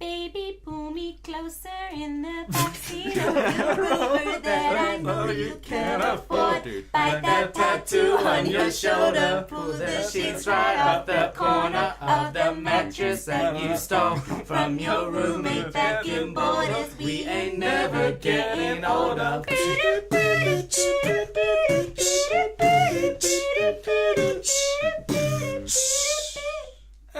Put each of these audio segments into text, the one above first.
Baby, pull me closer in the backseat of the Rover that I know you can't afford. Bite that tattoo on your shoulder. Pull the sheets right off the corner of the mattress that you stole from your roommate back in Borders. We ain't never getting older.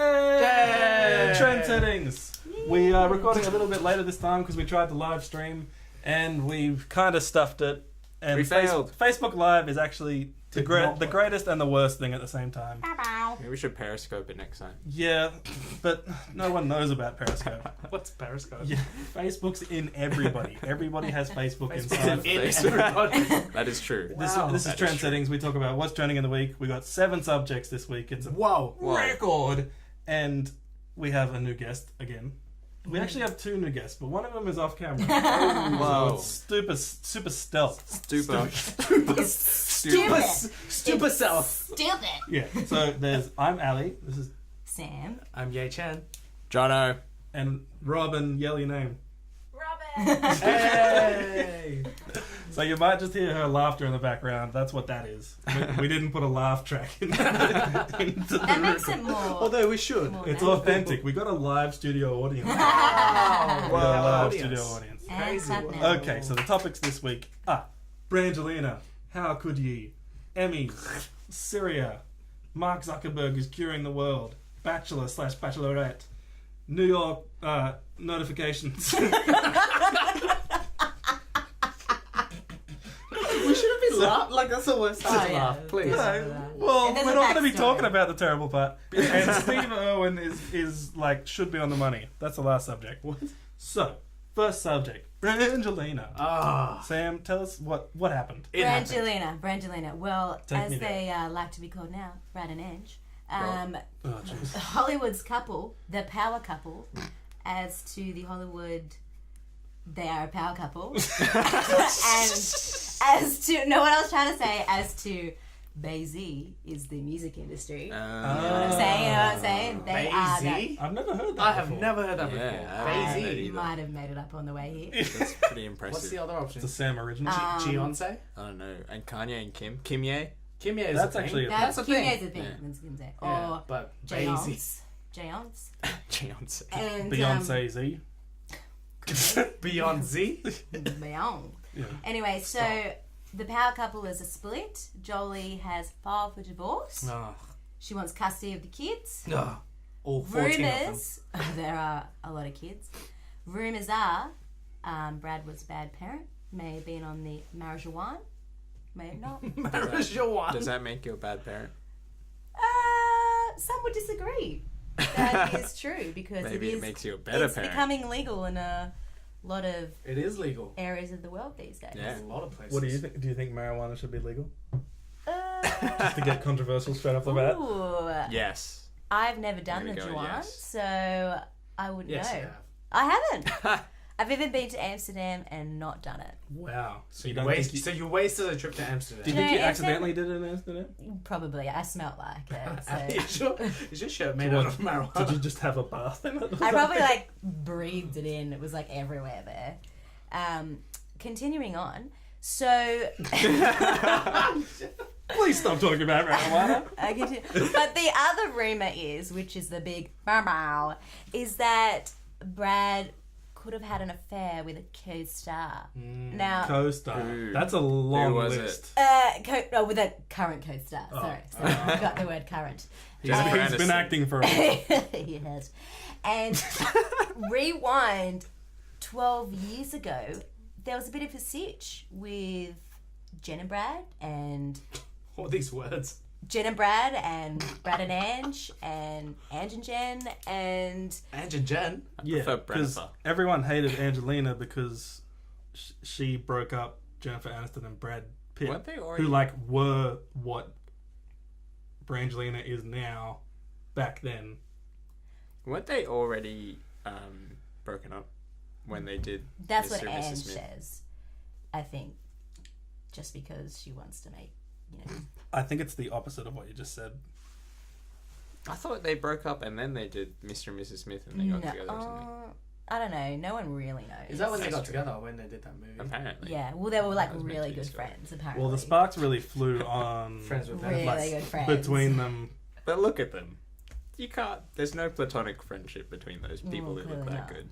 Hey! Trend settings. We are recording a little bit later this time because we tried to live stream and we've kind of stuffed it. And we failed. Facebook Live is actually the greatest and the worst thing at the same time. Maybe we should Periscope it next time. Yeah, but no one knows about Periscope. What's Periscope? Yeah, Facebook's in everybody. Everybody has Facebook inside. That is true. This is trend settings. We talk about what's trending in the week. We got 7 subjects this week. It's a record, and we have a new guest again. We actually have 2 new guests, but one of them is off camera. Whoa. Super stealth. Stupid self. Stupid. Yeah. So I'm Ali. This is Sam. I'm Ye Chen. Jono. and Robin. Yell your name. Robin. Hey. So you might just hear her laughter in the background. That's what that is. We didn't put a laugh track into That makes it more. Although we should. It's authentic. We got a live studio audience. Wow. We got a live studio audience. Crazy. Okay, so the topics this week are Brangelina, How Could Ye, Emmy, Syria, Mark Zuckerberg is curing the world, Bachelor/Bachelorette, New York notifications. We should have been laughing. Like, that's the worst time to laugh. Please. Well, There's we're a not going to be backstory. talking about the terrible part. And Steve Irwin is like, should be on the money. That's the last subject. What? So, first subject, Brangelina. Ah. Sam, tell us what happened. Brangelina. Well, Take as me they like to be called now, Brad and Ange. Oh, jeez. Hollywood's couple, the power couple, as to the Hollywood, they are a power couple. And as to, know what I was trying to say, as to Bay-Z is the music industry. You know what I'm saying? They are that. I've never heard that I have before. never heard that Yeah, before. I haven't Crazy. heard You either. might have made it up on the way here. That's pretty impressive. What's the other option? It's a Sam original. Beyonce? I don't know. And Kanye and Kim. Kim Ye? Kim Ye is That's a thing. actually a That's a thing. Kimye's a thing. Yeah. That's what I was gonna say. Yeah, Or but Jay-Once. Jay-Z. Beyonce. And Beyonce Z. Beyonce? Beyonce. Yeah. Anyway, so the power couple is a split. Jolie has filed for divorce. No. She wants custody of the kids. No. All 14 of them. Rumours, there are a lot of kids. Rumours are Brad was a bad parent. May have been on the marijuana. May have not. Marijuana. Does that make you a bad parent? Some would disagree. That is true because Maybe it it is, makes you a better it's parent. becoming legal in a lot of It is legal. areas of the world these days. Yeah. A lot of places. What do you think? Do you think marijuana should be legal? Uh, To get controversial straight off the bat. ooh. Yes. I've never done the There we go, Juan, yes. so I wouldn't Yes, know. you have. I haven't. I've even been to Amsterdam and not done it. Wow. So you You don't waste, think so you wasted a trip to Amsterdam. do you No, think you Amsterdam- accidentally did it in Amsterdam? Probably. I smelt like it. Are you So. sure? Is your shirt made out of marijuana? Did you just have a bath in it? I probably like breathed it in. It was like everywhere there. Continuing on. So, Please stop talking about marijuana. I continue. But the other rumor is, which is the big bow, is that Brad could have had an affair with a co-star. Now, Co-star. Who? That's a long was list. with a current co-star. Sorry, I got the word current. Jennifer He's been Aniston. acting for a while. He has. And rewind 12 years ago, there was a bit of a sitch with Jen and Brad and All these words. Jen and Brad and Brad and Ange and Jen and Ange and Jen. Yeah, prefer because Brennifer. everyone hated Angelina because she broke up Jennifer Aniston and Brad Pitt, Weren't they already? who like were what Brangelina is now back then. Weren't they already broken up when they did that's Mr. what and Mrs. Ange Smith? says. I think just because she wants to make, I think it's the opposite of what you just said. I thought they broke up and then they did Mr. and Mrs. Smith and they got together or something. I don't know. No one really knows. Is that when they That's got true. together when they did that movie? Apparently. Yeah. Well, they were like That was meant really to be good so. friends, apparently. Well, the sparks really flew on Friends with Really benefits. good friends. between them. But look at them. You can't. There's no platonic friendship between those people who look clearly that not. good.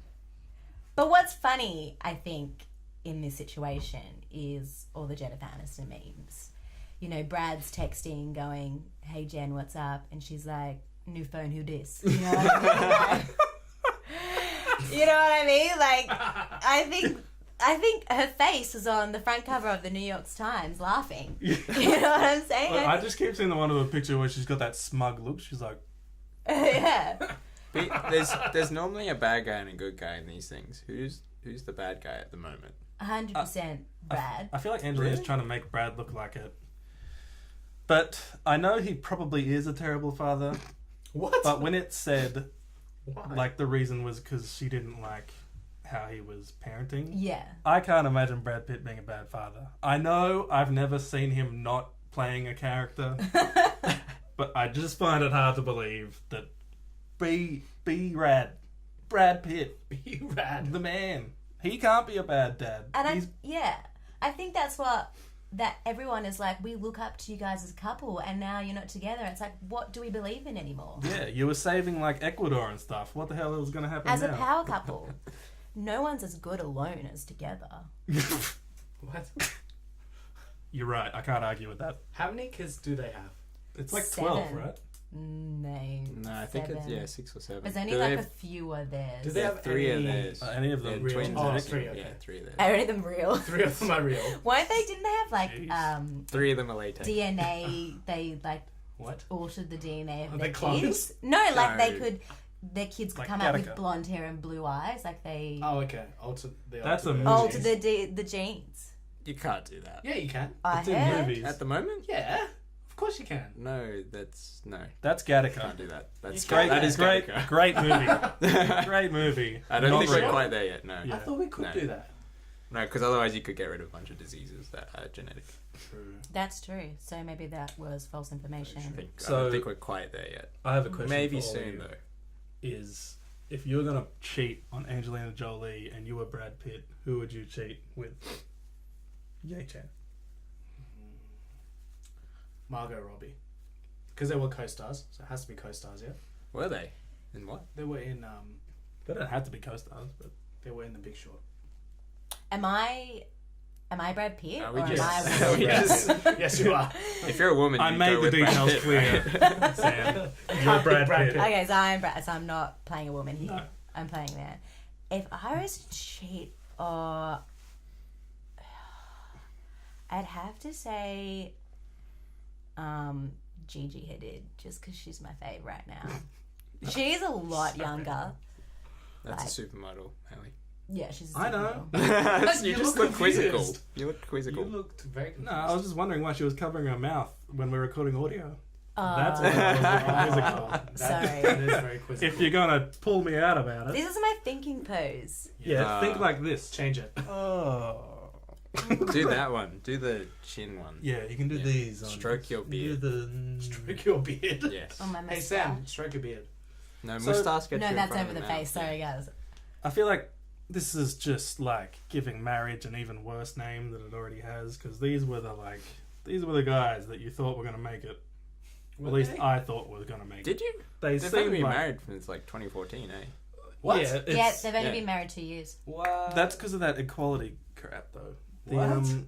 But what's funny, I think, in this situation is all the Jennifer Aniston memes. You know, Brad's texting, going, "Hey Jen, what's up?" And she's like, "New phone, who dis?" You know what I mean? You know what I mean? Like, I think her face was on the front cover of the New York Times laughing. You know what I'm saying? I just keep seeing the one of the picture where she's got that smug look. She's like, Yeah. But there's normally a bad guy and a good guy in these things. Who's the bad guy at the moment? 100% Brad. I feel like Angelina's Really? trying to make Brad look like it. But I know he probably is a terrible father. What? But when it said, Why? like, the reason was because she didn't like how he was parenting, Yeah. I can't imagine Brad Pitt being a bad father. I know I've never seen him not playing a character, but I just find it hard to believe that be Brad Pitt, Be rad. the man. He can't be a bad dad. And I think that's what that everyone is like. We look up to you guys as a couple, and now you're not together. It's like, what do we believe in anymore? Yeah, you were saving like Ecuador and stuff. What the hell is going to happen As now? a power couple, no one's as good alone as together. What? You're right. I can't argue with that. How many kids do they have? It's like 7. 12, right? No, No, I think it's 7. 6 or 7. There's only Do they like a have- few of theirs. Do they have 3 of any- theirs. Any of them They're real? twins. Oh, I it's reckon. 3, okay. Yeah, 3 of theirs. Are any of them real? 3 of them are real. Weren't they? Didn't they have like Jeez. 3 of them are latex. DNA? They like What? altered the DNA of Are their they clones? kids. No, like No. they could. Their kids could Like come out with Gattaca. blonde hair and blue eyes. Like they Oh, okay. That's a movie. altered the genes. You can't do that. Yeah, you can. I It's in heard. movies. At the moment? Yeah. Of course you can. No, no. That's Can't Gattaca. do that. That's You can't. That is great, Gattaca. great movie. Great movie. I don't Not think real. we're quite there yet. No, Yeah. I thought we could No. do that. no, because otherwise you could get rid of a bunch of diseases that are genetic. True. That's true. So maybe that was false information. I don't So- think we're quite there yet. I have a question. Maybe for all of soon you. though. Is if you were gonna cheat on Angelina Jolie and you were Brad Pitt, who would you cheat with? Yay, Chan. Margot Robbie. Because they were co-stars, so it has to be co-stars, yeah? Were they? In what? They were in They don't have to be co-stars, but The Big Short. Am I Brad Pitt Are or we am just- I? are we just- Yes, you are. If you're a woman, I you made go the with Brad details Pitt, clear. right? Sam, Can't you're be Brad Brad Pitt. Pitt. Okay, so I'm Brad. So I'm not playing a woman here. No. I'm playing man. If I was to cheat, I'd have to say, Gigi Hadid, just because she's my fave right now. She's a lot younger. That's a supermodel, Haley. Yeah, she's. A I know. supermodel. you You just look look quizzical. confused. You look quizzical. You looked very confused. No, I was just wondering why she was covering her mouth when we were recording audio. Uh, That's why I was looking quizzical. Sorry. That is very quizzical. If you're gonna pull me out about it, This is my thinking pose. yeah, think like this. Change it. Oh. Do that one. Do the chin one. Yeah, you can do Yeah. these. Stroke your beard. Do the... Stroke your beard. Yes. On my Hey mustache. Sam, stroke your beard. No, So- moustache gets No, you in that's front over of the mouth. face. Sorry, guys. I feel like this is just like giving marriage an even worse name than it already has, because these were the guys that you thought were gonna make it. Were At least they? I thought were gonna make it. Did you? They They've only seemed been like married since like 2014, eh? What? Yeah, Yeah, it's- they've only yeah. been married 2 years. What? that's because of that equality crap, though. What? So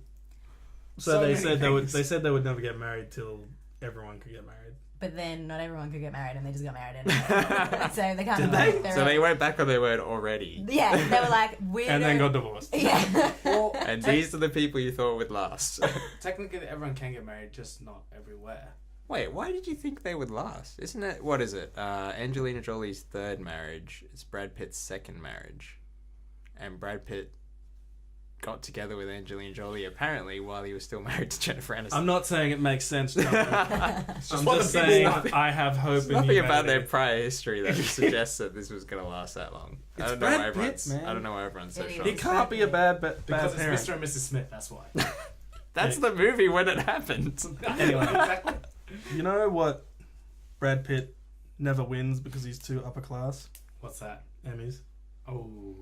So they many said things. they said they would never get married till everyone could get married. But then not everyone could get married, and they just got married anyway. So they kind Did of they? like, So they went back on their word already. Yeah, they were like, we're And then gonna- got divorced. Yeah. Well, And these are the people you thought would last. technically everyone can get married, just not everywhere. Wait, why did you think they would last? Isn't it, what is it? Angelina Jolie's third marriage. It's Brad Pitt's second marriage. And Brad Pitt got together with Angelina Jolie apparently while he was still married to Jennifer Aniston. I'm not saying it makes sense, John. I'm what just the people saying want. I have hope There's in nothing about their humanity. prior history that suggests that this was going to last that long. It's I don't know Brad why Pitt, everyone's. man. I don't know why everyone's so It is. shocked. He can't be a bad Because parent. it's Mr. and Mrs. Smith, that's why. That's the movie when it happened. Anyway. Exactly. You know what? Brad Pitt never wins because he's too upper class. What's that? Emmys. Oh.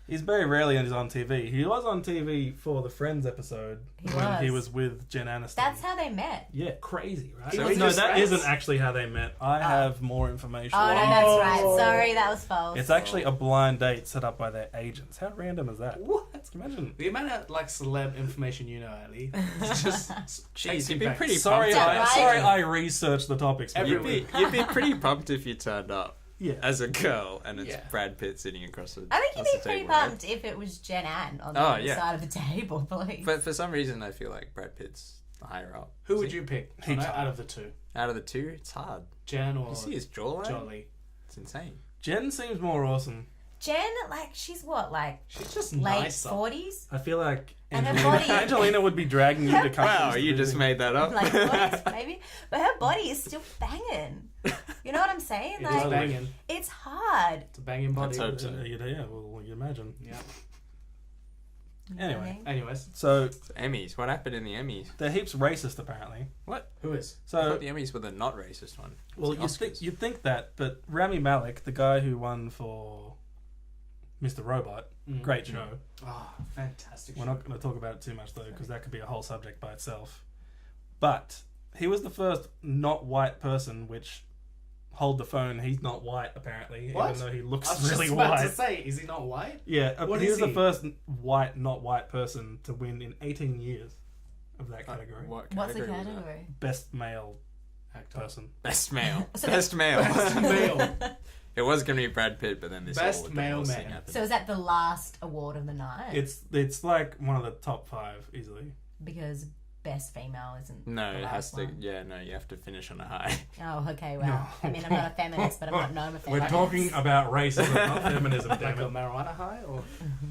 He's very rarely on TV. He was on TV for the Friends episode he was with Jen Aniston. That's how they met. Yeah, crazy, right? So No, just that friends? isn't actually how they met. I have more information. Oh, no, that's right. Sorry, that was false. It's actually a blind date set up by their agents. How random is that? What? Imagine. The amount of like celeb information you know, Ali. It's just Jeez, you'd be pretty Sorry, pumped. Right. sorry, I researched the topics. for Every you. week. You'd be pretty pumped if you turned up Yeah. as a girl and it's Yeah. Brad Pitt sitting across the I think you'd across be the pretty table, right? pumped if it was Jen Ann on the Oh, other yeah. side of the table, please. But for some reason, I feel like Brad Pitt's higher up. Who would you pick Heaps out of the two? Out of the two, it's hard. Jen or You see his jawline? Jolie? It's insane. Jen seems more awesome. Jen, like, she's what, like, She's just late nicer. 40s? I feel like And her Angelina, body- Angelina would be dragging you to come. Wow, you just made that up. Like 40s, maybe? But her body is still banging. You know what I'm saying? It is Like, banging. it's hard. It's a banging body. Let's hope so. Yeah, well, you imagine. Yeah. Anyway. Anyways, So Emmys. What happened in the Emmys? they're heaps racist, apparently. who is? I So thought the Emmys were the not racist one. well, It's the Oscars. you'd think that, but Rami Malek, the guy who won for Mr. Robot, Mm. great show. Oh, fantastic. We're show. not going to talk about it too much though, because that could be a whole subject by itself. But he was the first not white person which hold the phone. He's not white apparently, What? even though he I looks was really just about white. to say, is he not white? Yeah, What he is was the he? first white, not white person to win in 18 years of that category. What What's the category was that? category? Best male Actor. person. Best male. So Best male. Best male. It was going to be Brad Pitt, but then this Best whole male divorce thing man. happened. So is that the last award of the night? It's like one of the top 5 easily. Because best female isn't No, the it has last to. one. Yeah, no, you have to finish on a high. Oh, okay, well. No. I mean, I'm not a feminist, but I'm not known for We're feminist. talking about racism, not feminism, Like damn a it. marijuana high, or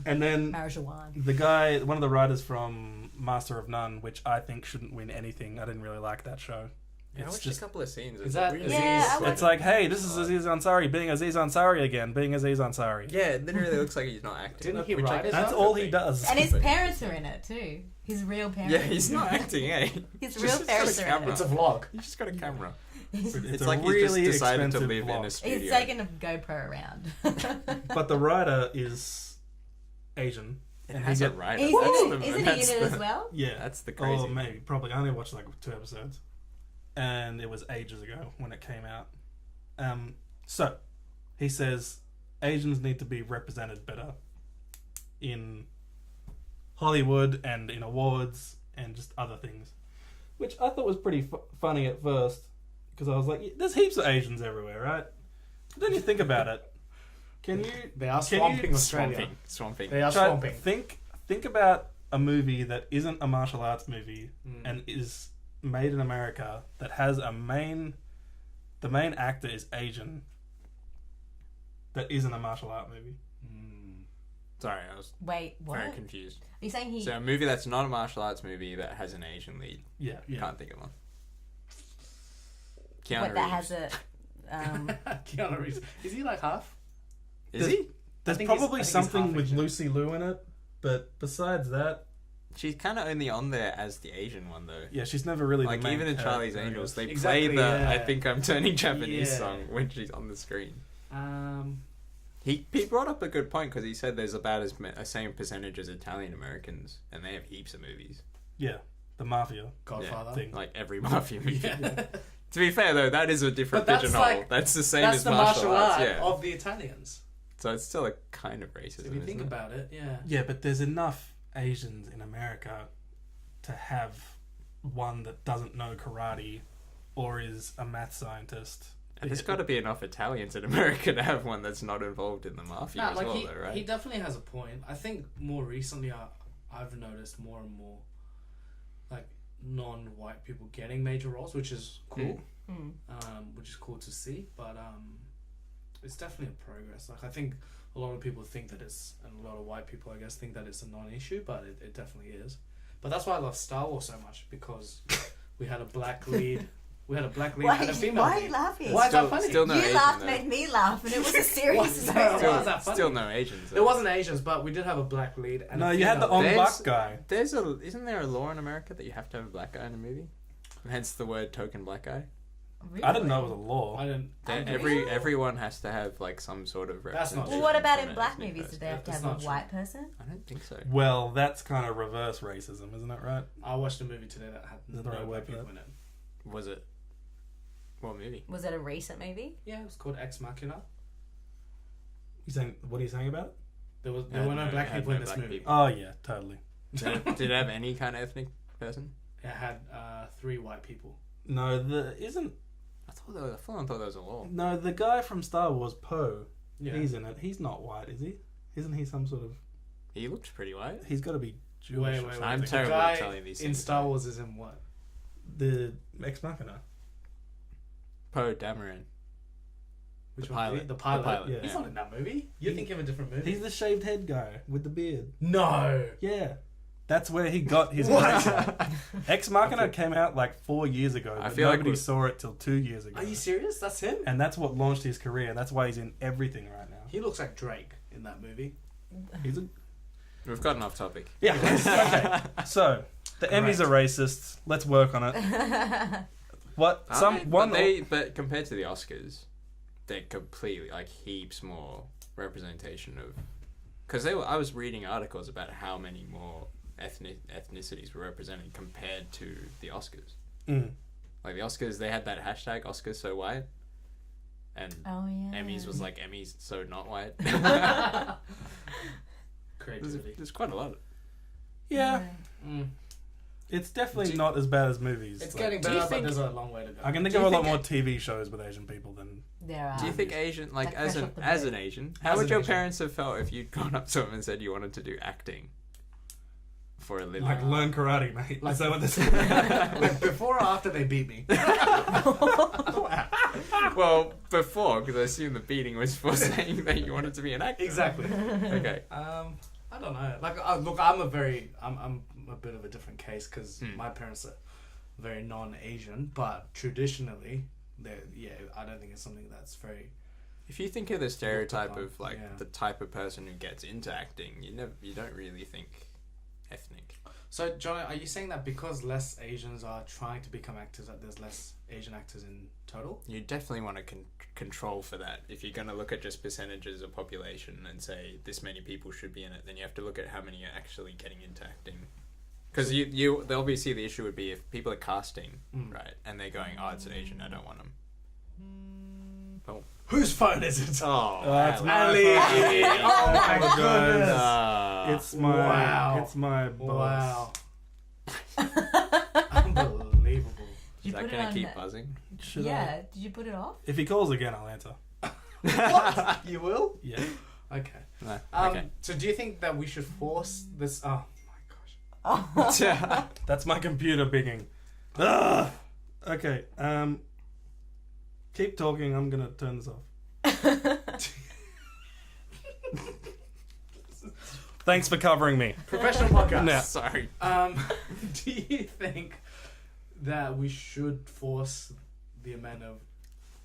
And then Marijuana. the guy, one of the writers from Master of None, which I think shouldn't win anything. I didn't really like that show. Yeah, I It's watched just a couple of scenes. Is It's that- really is Yeah, I it's like, hey, this is Aziz Ansari being Aziz Ansari again, being Aziz Ansari. Yeah, it literally looks like he's not acting. Didn't he which write it? That's all he does. And his parents are in it too. His real parents. Yeah, he's not acting, eh? His Just real got a parents are in camera. it. it's a vlog. He's just got a camera. It's It's a like really he's just decided to expensive live in vlog. a studio. He's taking a GoPro around. But the writer is Asian. It And has he a get- writer. He's That's in the- it. Isn't he that's in it the- as well? Yeah. That's the crazy. Or maybe, probably. I only watched like 2 episodes. And it was ages ago when it came out. So, he says Asians need to be represented better in Hollywood and in awards and just other things. Which I thought was pretty funny at first. Because I was like, there's heaps of Asians everywhere, right? But then you think about it. Can you... They are Can swamping you- Australia. Swamping. They are try- swamping. think about a movie that isn't a martial arts movie Mm. and is made in America that has the main actor is Asian that isn't a martial art movie. Mm. Sorry, I was Wait, what? very Are confused. you saying he... So a movie that's not a martial arts movie that has an Asian lead. Yeah. Can't think of one. Keanu what, that Reeves. has a... Keanu Reeves. Is he like half? Is There's- he? There's I think he's- probably I think he's something half with Asian. Lucy Liu in it, but besides that, She's kind of only on there as the Asian one though. yeah, she's never really Like the main even in Charlie's character, I Angels, guess. they Exactly, play the yeah. "I Think I'm Turning Japanese" Yeah. song when she's on the screen. Um, He brought up a good point because he said there's about a same percentage as Italian Americans, and they have heaps of movies. Yeah, the mafia Godfather. thing. Like every mafia movie. Yeah. To be fair though, that is a different But that's pigeonhole. like- that's the same That's as the martial arts. art Yeah. of the Italians. So it's still a kind of racism. If you think isn't it? about it, yeah. Yeah, but there's enough Asians in America to have one that doesn't know karate or is a math scientist. And there's got to be enough Italians in America to have one that's not involved in the mafia No, as like well, he, though, right? he definitely has a point. I think more recently I've noticed more and more like non-white people getting major roles, which is cool. Mm. Which is cool to see, but it's definitely a progress. Like I think a lot of people think that it's, and a lot of white people I guess think that it's a non-issue, but it definitely is. But that's why I love Star Wars so much, because we had a black lead. We had a black lead and a female why are lead. you laughing? Why is Still- that funny? still no you Asian, laughed though. made me laugh, and it was a serious Why- moment. why is that funny? Still no Asians. Though. It wasn't Asians, but we did have a black lead. And No, a you had the female lead. on There's- black guy. Isn't there a law in America that you have to have a black guy in a movie? Hence the word token black guy. Really? I didn't know it was a law. I didn't. Everyone has to have like some sort of That's not representation. Well, what about from in an black ethnic movies? person. Did they have to That's have a not true. white person? I don't think so. Well, that's kind of reverse racism, isn't it? Right? I watched a movie today that had Is that no the right black word for people that? in it. Was it? What movie? Was it a recent movie? Yeah, it was called Ex Machina. What are you saying about it? There were Had no no- black had people no in this black movie. people. Oh yeah, totally. Did it have any kind of ethnic person? It had 3 white people. No, I thought there was a law. no the guy from Star Wars, Poe. Yeah. He's in it. He's not white, is he? Isn't he some sort of? He looked pretty white. He's got to be Jewish. Wait, or wait, wait. I'm The terrible guy at telling these in things. Star Wars is in what? The Ex Machina. Poe Dameron. Which The one? pilot. The pilot. The pilot, He's yeah. not in that movie. You're thinking of a different movie. He's the shaved head guy with the beard. No. Yeah. That's where he got his What? character. Ex Machina came out like 4 years ago, I but feel like nobody we- saw it till 2 years ago. Are you serious? That's him? And that's what launched his career. That's why he's in everything right now. He looks like Drake in that movie. He's a We've gotten off topic. yeah. Okay. So the Emmys are racist. Let's work on it. What But compared to the Oscars, they're completely like heaps more representation of. Because I was reading articles about how many more ethnicities were represented compared to the Oscars. Mm. Like the Oscars, they had that hashtag Oscars so white, and Oh yeah. Emmys was like Emmys so not white. Creativity. There's quite a lot. Yeah, Mm. it's definitely Do- not as bad as movies. It's Like, getting do you better, but think- there's a long way to go. I can think Do of you a lot think more TV shows with Asian people than. There are. Do you think Asian, like Like as fresh an off the as boat. an Asian, how As would an your Asian. parents have felt if you'd gone up to them and said you wanted to do acting for a living? Like, learn karate, mate. Like- Is that what this Like before or after they beat me? Well, before, because I assume the beating was for saying that you wanted to be an actor. Exactly. Okay. I don't know. Like, look, I'm a bit of a different case because my parents are very non-Asian, but traditionally, I don't think it's something that's very. If you think of the stereotype upon, of like yeah. the type of person who gets into acting, you don't really think ethnic. So, John, are you saying that because less Asians are trying to become actors, that there's less Asian actors in total? You definitely want to control for that. If you're going to look at just percentages of population and say this many people should be in it, then you have to look at how many are actually getting into acting. Because obviously the issue would be if people are casting, right, and they're going, oh, it's an Asian, I don't want them. Oh, Whose phone is it? oh, That's Ali. my Ali! phone. Oh my Apologize. goodness! It's my Wow. it's my boss. Wow. Unbelievable. Did Is you that put it going on? to keep buzzing? Should Yeah. Did you put it off? If he calls again, I'll answer. What? You will? Yeah. Okay. No. So do you think that we should force this? Oh my gosh. Okay. That's my computer bigging. Ugh. Okay. Keep talking. I'm gonna turn this off. Thanks for covering me. Professional podcast. No. Sorry. Do you think that we should force the amount of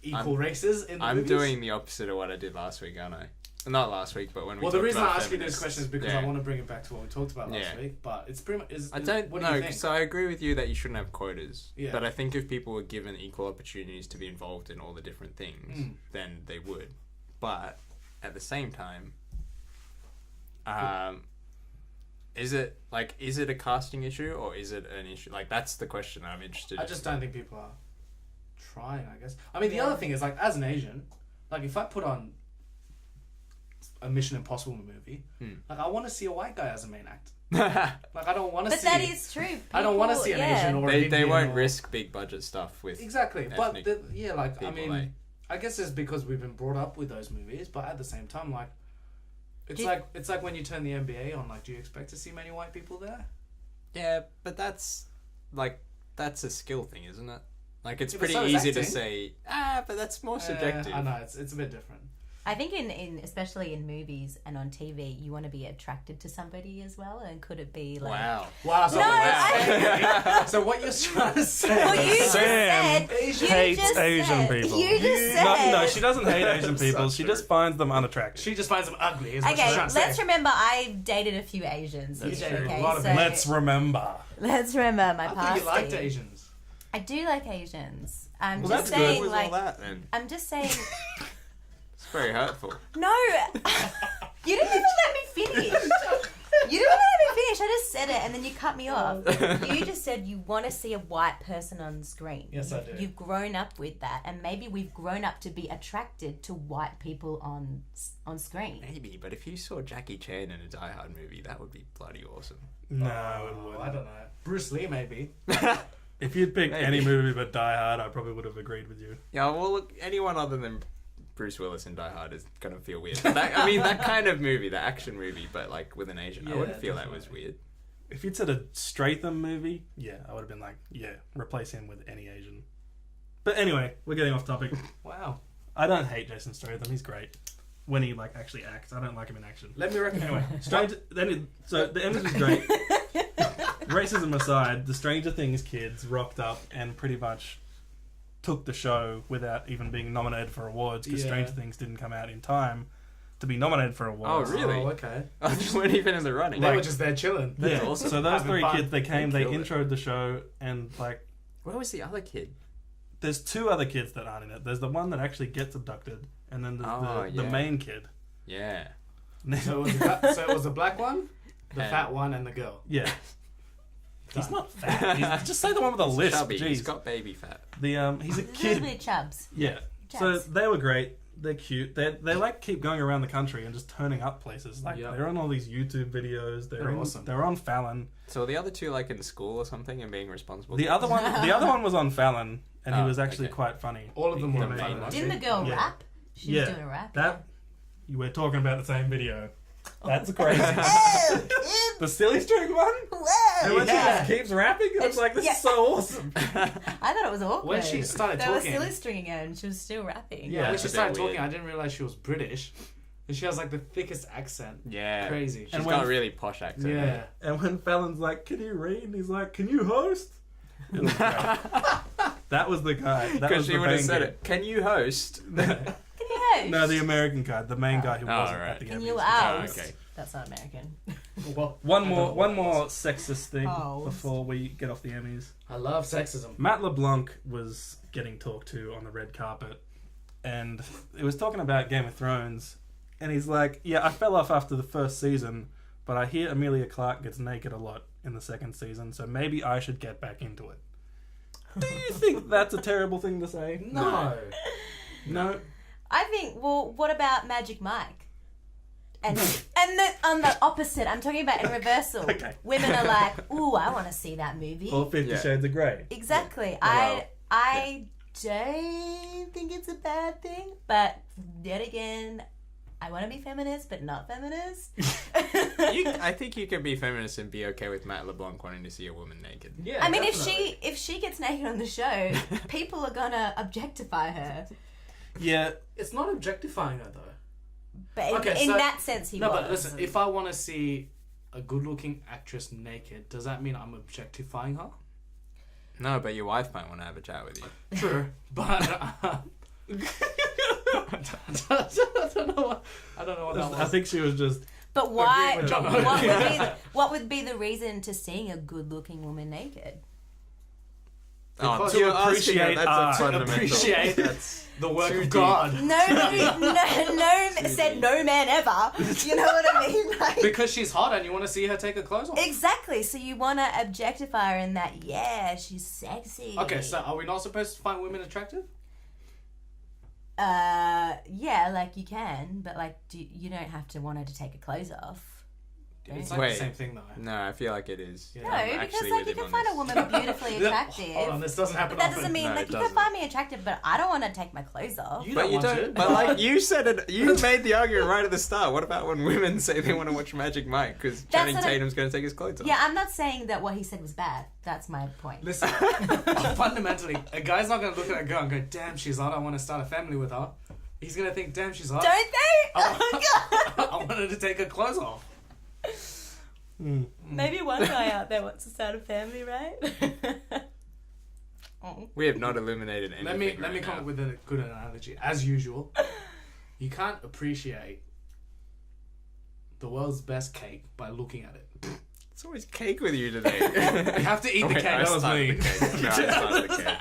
equal races in the I'm movies? doing the opposite of what I did last week, aren't I? Not last week, but when we Well, the talked reason about I ask you this feminists. question is because Yeah. I want to bring it back to what we talked about last Yeah. week. But it's pretty much. I don't What do you know, think? so I agree with you that you shouldn't have quotas. Yeah. But I think if people were given equal opportunities to be involved in all the different things, then they would. But at the same time, is it a casting issue or is it an issue? Like, that's the question I'm interested in. I just don't think people are trying, I guess. I mean, the other thing is, like, as an Asian, like, if I put on a Mission Impossible movie, like, I want to see a white guy as a main actor. Like, I don't want to But see... that is true. I don't want to People- see an yeah. Asian or an They Indian won't or- risk big budget stuff with Exactly, but ethnic like, I people, mean, I guess it's because we've been brought up with those movies, but at the same time, like, it's Do- like when you turn the NBA on, like, do you expect to see many white people there? Yeah, but that's a skill thing, isn't it? Like, it's Yeah, but pretty so is easy to acting. say, but that's more subjective. I know, it's a bit different. I think in especially in movies and on TV, you want to be attracted to somebody as well, and could it be like? Wow. Wow, so, No, so what you're trying to say? Well, you just Sam said you hates just Asian said, people. You just said. No, she doesn't hate Asian people. She just finds them unattractive. She just finds them ugly. Is what she's Okay, trying to let's say. remember I've dated a few Asians. That's here, true. okay, A lot of so them. Let's remember. let's remember my I past. thought you liked Asians. I do like Asians. I'm Well, just that's good. saying, With like, all that, then. I'm just saying. It's very hurtful. No, you didn't even let me finish. You didn't even let me finish. I just said it, and then you cut me off. You just said you want to see a white person on screen. Yes, I do. You've grown up with that, and maybe we've grown up to be attracted to white people on screen. Maybe, but if you saw Jackie Chan in a Die Hard movie, that would be bloody awesome. No, it I wouldn't. don't know. Bruce Lee, maybe. If you'd picked Maybe. any movie but Die Hard, I probably would have agreed with you. Yeah, well, look, anyone other than Bruce Willis in Die Hard is gonna feel weird. That kind of movie, the action movie, but like with an Asian, I Yeah, wouldn't feel that was definitely. weird. If you'd said a Stratham movie, yeah, I would have been like, yeah, replace him with any Asian. But anyway, we're getting off topic. Wow. I don't hate Jason Statham. He's great when he like actually acts. I don't like him in action. Let me recommend. Anyway, so the Emmys was great. Racism aside, the Stranger Things kids rocked up and pretty much took the show without even being nominated for awards because Yeah. Stranger Things didn't come out in time to be nominated for awards. Oh, really? Oh, okay. I just weren't even in the running. They Like- were just there chilling. Yeah. That's awesome. So those Having three fun. kids, they came, they killed it. introed the show, and like, Where was the other kid? there's two other kids that aren't in it. There's the one that actually gets abducted, and then there's Oh, the yeah. main kid. Yeah. So it was the black one, the And- fat one, and the girl. Yeah. He's Done. not fat. Just say the one with a lisp. Chubby. He's Jeez. got baby fat. He's a Little kid. bit chubs. Yeah. So Chubs. they were great. They're cute. They like keep going around the country and just turning up places. Like Yeah. they're on all these YouTube videos. They're awesome. They're on Fallon. So are the other two like in school or something and being responsible? The other one was on Fallon, and he Oh, was actually okay. quite funny. All of them He were made- main fun, one. Didn't the girl Yeah. rap? She was doing a rap. That we're talking about the same video. That's crazy. Oh, The silly string one. whoa, And when she Yeah. just keeps rapping, I was like, this Yeah. is so awesome. I thought it was awkward. When she started They were talking, silly stringing her and she was still rapping. yeah, when that's she a bit started weird. talking, I didn't realize she was British, and she has like the thickest accent. Yeah. Crazy. She's And got when- a really posh accent. Yeah. And when Fallon's like, can you read? And he's like, can you host? It was great. That was the guy. That Because was she the would have main said kid. it. Can you host? Can you host? No, the American guy, the main guy who Oh, wasn't right. at the Can Emmys. you Oh, host? okay. That's not American. Well, One I don't know more, what one it was. more sexist thing Oh. before we get off the Emmys. I love sexism. Matt LeBlanc was getting talked to on the red carpet, and it was talking about Game of Thrones, and he's like, "Yeah, I fell off after the first season, but I hear Emilia Clarke gets naked a lot in the second season, so maybe I should get back into it." Do you think that's a terrible thing to say? No. No. I think, well, what about Magic Mike? And on the opposite, I'm talking about in reversal. Okay. Women are like, ooh, I want to see that movie. Or 50 Yeah. Shades of Grey. Exactly. Well, I don't think it's a bad thing, but yet again, I want to be feminist, but not feminist. I think you can be feminist and be okay with Matt LeBlanc wanting to see a woman naked. Yeah. I mean, definitely. if she gets naked on the show, people are gonna objectify her. Yeah. It's not objectifying her though. But in, Okay, in so- that sense, he No, was. but listen, if I want to see a good-looking actress naked, does that mean I'm objectifying her? No, but your wife might want to have a chat with you. True, but I don't know what that was. I think she was just... But why? Agree with But John. what would be the reason to seeing a good-looking woman naked? Oh, Because to you appreciate appreciate that's art. a fundamental. Appreciate That's the work too of deep. God. No said no man ever. You know what I mean? Like, Because she's hot and you want to see her take her clothes off. exactly. So you want to objectify her in that? Yeah, she's sexy. Okay, so are we not supposed to find women attractive? Yeah, like you can, but like, you don't have to want her to take her clothes off. It's like Wait. the same thing though. No, I feel like it is. Yeah. No, I'm because actually like with you him can on find a this. woman beautifully attractive. Hold on, this doesn't happen But that often. doesn't mean No, like it you can doesn't. find me attractive, but I don't want to take my clothes off. You But don't you want don't. to. But like you said it, you made the argument right at the start. What about when women say they want to watch Magic Mike because Channing what I- Tatum's going to take his clothes off? Yeah, I'm not saying that what he said was bad. That's my point. Listen, fundamentally, a guy's not going to look at a girl and go, damn, she's hot, I want to start a family with her. He's going to think, damn, she's hot. Don't they? Oh god. I wanted to take her clothes off. Maybe one guy out there wants to start a family, right? Oh. We have not illuminated anything. Let me right come now. up with a good analogy. As usual, you can't appreciate the world's best cake by looking at it. It's always cake with you today. You have to eat the Wait, cake. That was me. No, I started the cake.